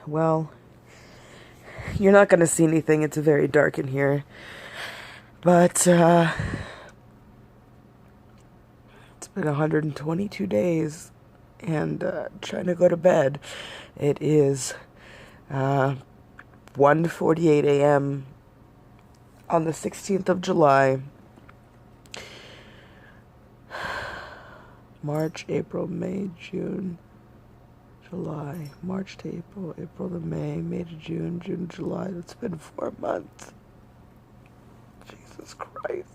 Well, you're not going to see anything. It's very dark in here. But, it's been 122 days and, trying to go to bed. It is, 1:48 a.m. on the 16th of July. March, April, May, June, July, March to April, April to May, May to June, June to July. It's been 4 months. Jesus Christ.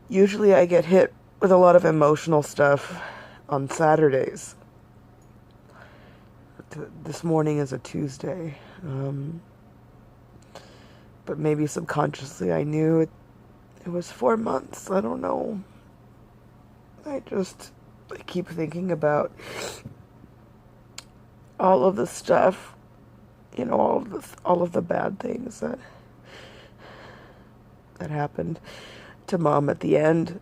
Usually I get hit with a lot of emotional stuff on Saturdays. This morning is a Tuesday. But maybe subconsciously I knew it was 4 months. I don't know. I keep thinking about all of the stuff, all of the bad things that happened to Mom at the end.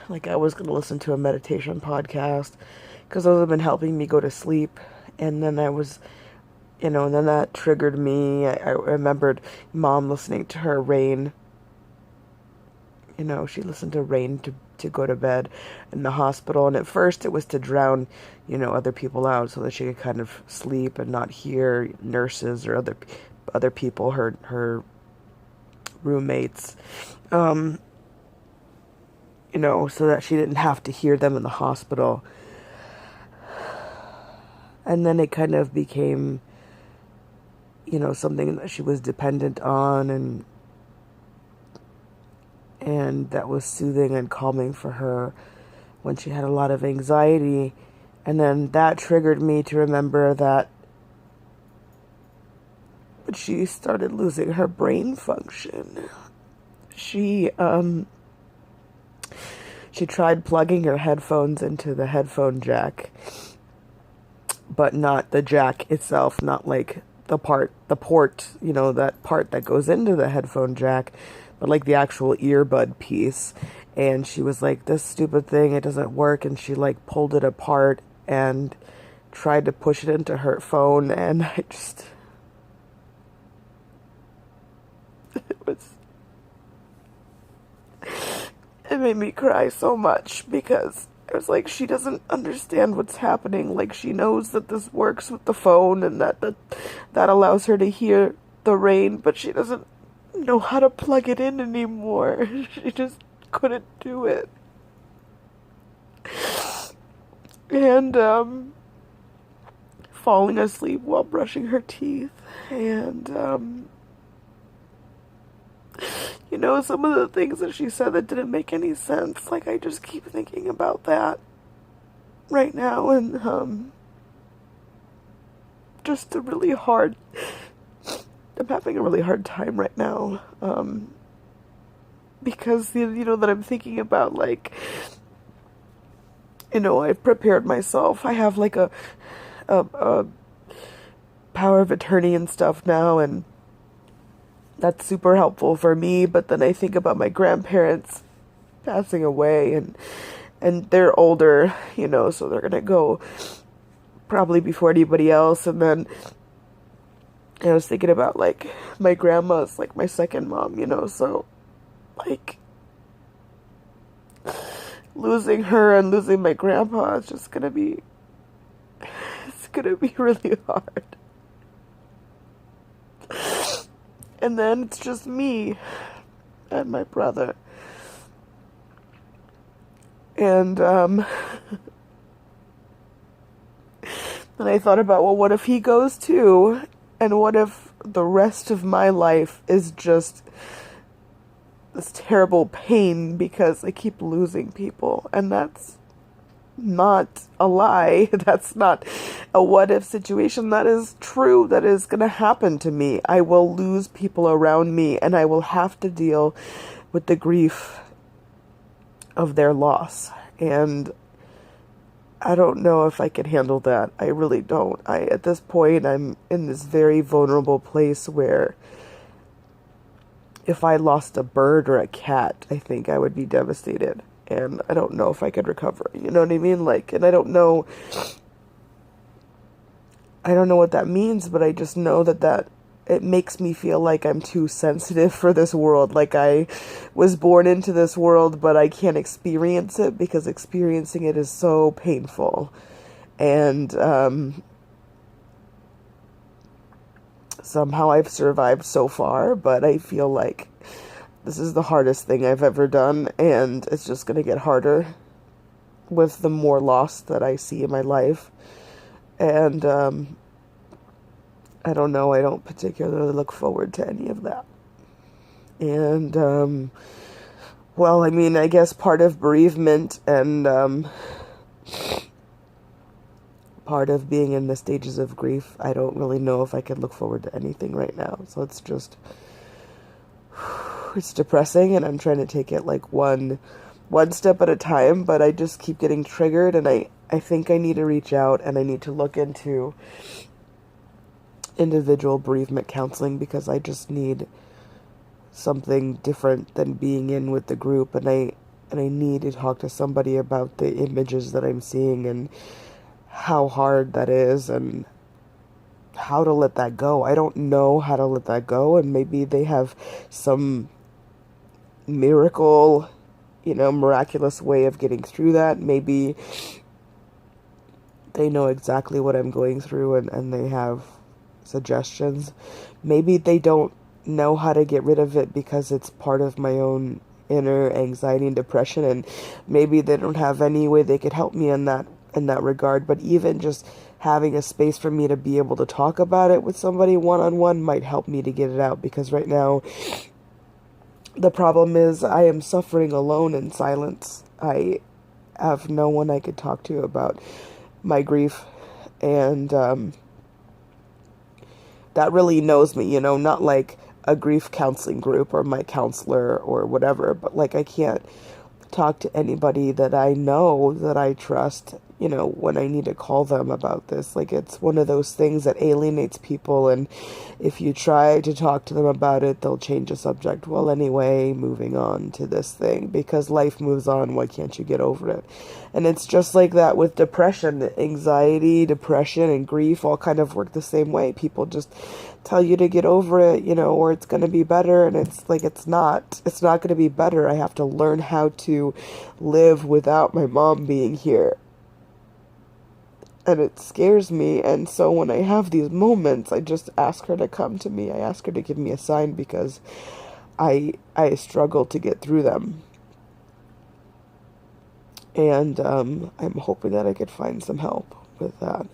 Like, I was going to listen to a meditation podcast because those have been helping me go to sleep. And then and then that triggered me. I remembered Mom listening to her Rain. She listened to Rain to go to bed in the hospital. And at first it was to drown, other people out so that she could kind of sleep and not hear nurses or other people, her roommates, so that she didn't have to hear them in the hospital. And then it kind of became, something that she was dependent on, and that was soothing and calming for her when she had a lot of anxiety. And then that triggered me to remember that she started losing her brain function. She tried plugging her headphones into the headphone jack, but not the jack itself, not like the port, that part that goes into the headphone jack, but like the actual earbud piece. And she was like, this stupid thing, it doesn't work. And she like pulled it apart and tried to push it into her phone. And it made me cry so much, because it was like, she doesn't understand what's happening. Like, she knows that this works with the phone and that allows her to hear the Rain, but she doesn't know how to plug it in anymore. She just couldn't do it. And falling asleep while brushing her teeth, and some of the things that she said that didn't make any sense. Like, I just keep thinking about that right now, and just I'm having a really hard time right now, because that I'm thinking about, like, I've prepared myself. I have like a power of attorney and stuff now, and that's super helpful for me. But then I think about my grandparents passing away, and they're older, so they're gonna go probably before anybody else. And then I was thinking about, like, my grandma's like my second mom, so, like, losing her and losing my grandpa is just gonna be really hard. And then it's just me and my brother. And then I thought about, well, what if he goes too? And what if the rest of my life is just this terrible pain because I keep losing people? And that's not a lie. That's not a what if situation. That is true. That is going to happen to me. I will lose people around me, and I will have to deal with the grief of their loss. And I don't know if I can handle that. I really don't. At this point, I'm in this very vulnerable place where if I lost a bird or a cat, I think I would be devastated. and I don't know if I could recover. You know what I mean? Like, and I don't know what that means, but I just know that it makes me feel like I'm too sensitive for this world. Like I was born into this world, but I can't experience it because experiencing it is so painful. And somehow I've survived so far, but I feel like this is the hardest thing I've ever done, and it's just going to get harder with the more loss that I see in my life. And I don't know, I don't particularly look forward to any of that. And well, I mean, I guess part of bereavement and part of being in the stages of grief, I don't really know if I could look forward to anything right now. So it's just, it's depressing, and I'm trying to take it like one step at a time, but I just keep getting triggered, and I think I need to reach out, and I need to look into individual bereavement counseling, because I just need something different than being in with the group, and I need to talk to somebody about the images that I'm seeing and how hard that is and how to let that go. I don't know how to let that go, and maybe they have some miracle, miraculous way of getting through that. Maybe they know exactly what I'm going through, and they have suggestions. Maybe they don't know how to get rid of it because it's part of my own inner anxiety and depression, and maybe they don't have any way they could help me in that regard. But even just having a space for me to be able to talk about it with somebody one-on-one might help me to get it out, because right now the problem is I am suffering alone in silence. I have no one I could talk to about my grief, and that really knows me, not like a grief counseling group or my counselor or whatever, but like I can't talk to anybody that I know, that I trust, when I need to call them about this. Like, it's one of those things that alienates people, and if you try to talk to them about it, they'll change the subject. Well, anyway, moving on to this thing, because life moves on. Why can't you get over it? And it's just like that with depression. Anxiety, depression, and grief all kind of work the same way. People just tell you to get over it, or it's going to be better, and it's like, it's not going to be better. I have to learn how to live without my mom being here, and it scares me. And so when I have these moments, I just ask her to come to me. I ask her to give me a sign, because I struggle to get through them. And I'm hoping that I could find some help with that.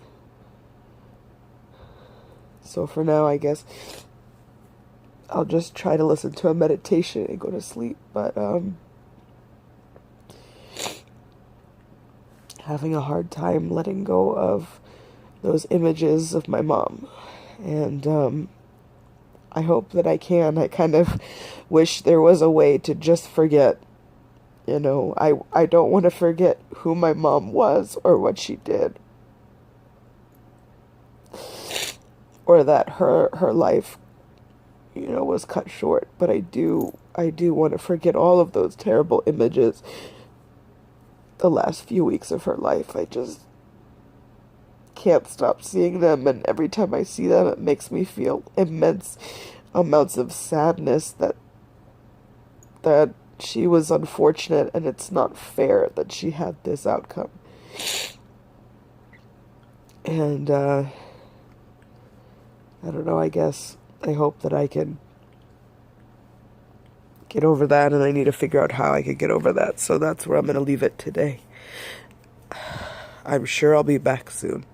So for now, I guess I'll just try to listen to a meditation and go to sleep. But having a hard time letting go of those images of my mom. And I hope that I can. I kind of wish there was a way to just forget. I don't want to forget who my mom was or what she did, or that her life, was cut short. But I do want to forget all of those terrible images. The last few weeks of her life, I just can't stop seeing them, and every time I see them, it makes me feel immense amounts of sadness that she was unfortunate, and it's not fair that she had this outcome. And I don't know, I guess I hope that I can get over that, and I need to figure out how I could get over that. So that's where I'm going to leave it today. I'm sure I'll be back soon.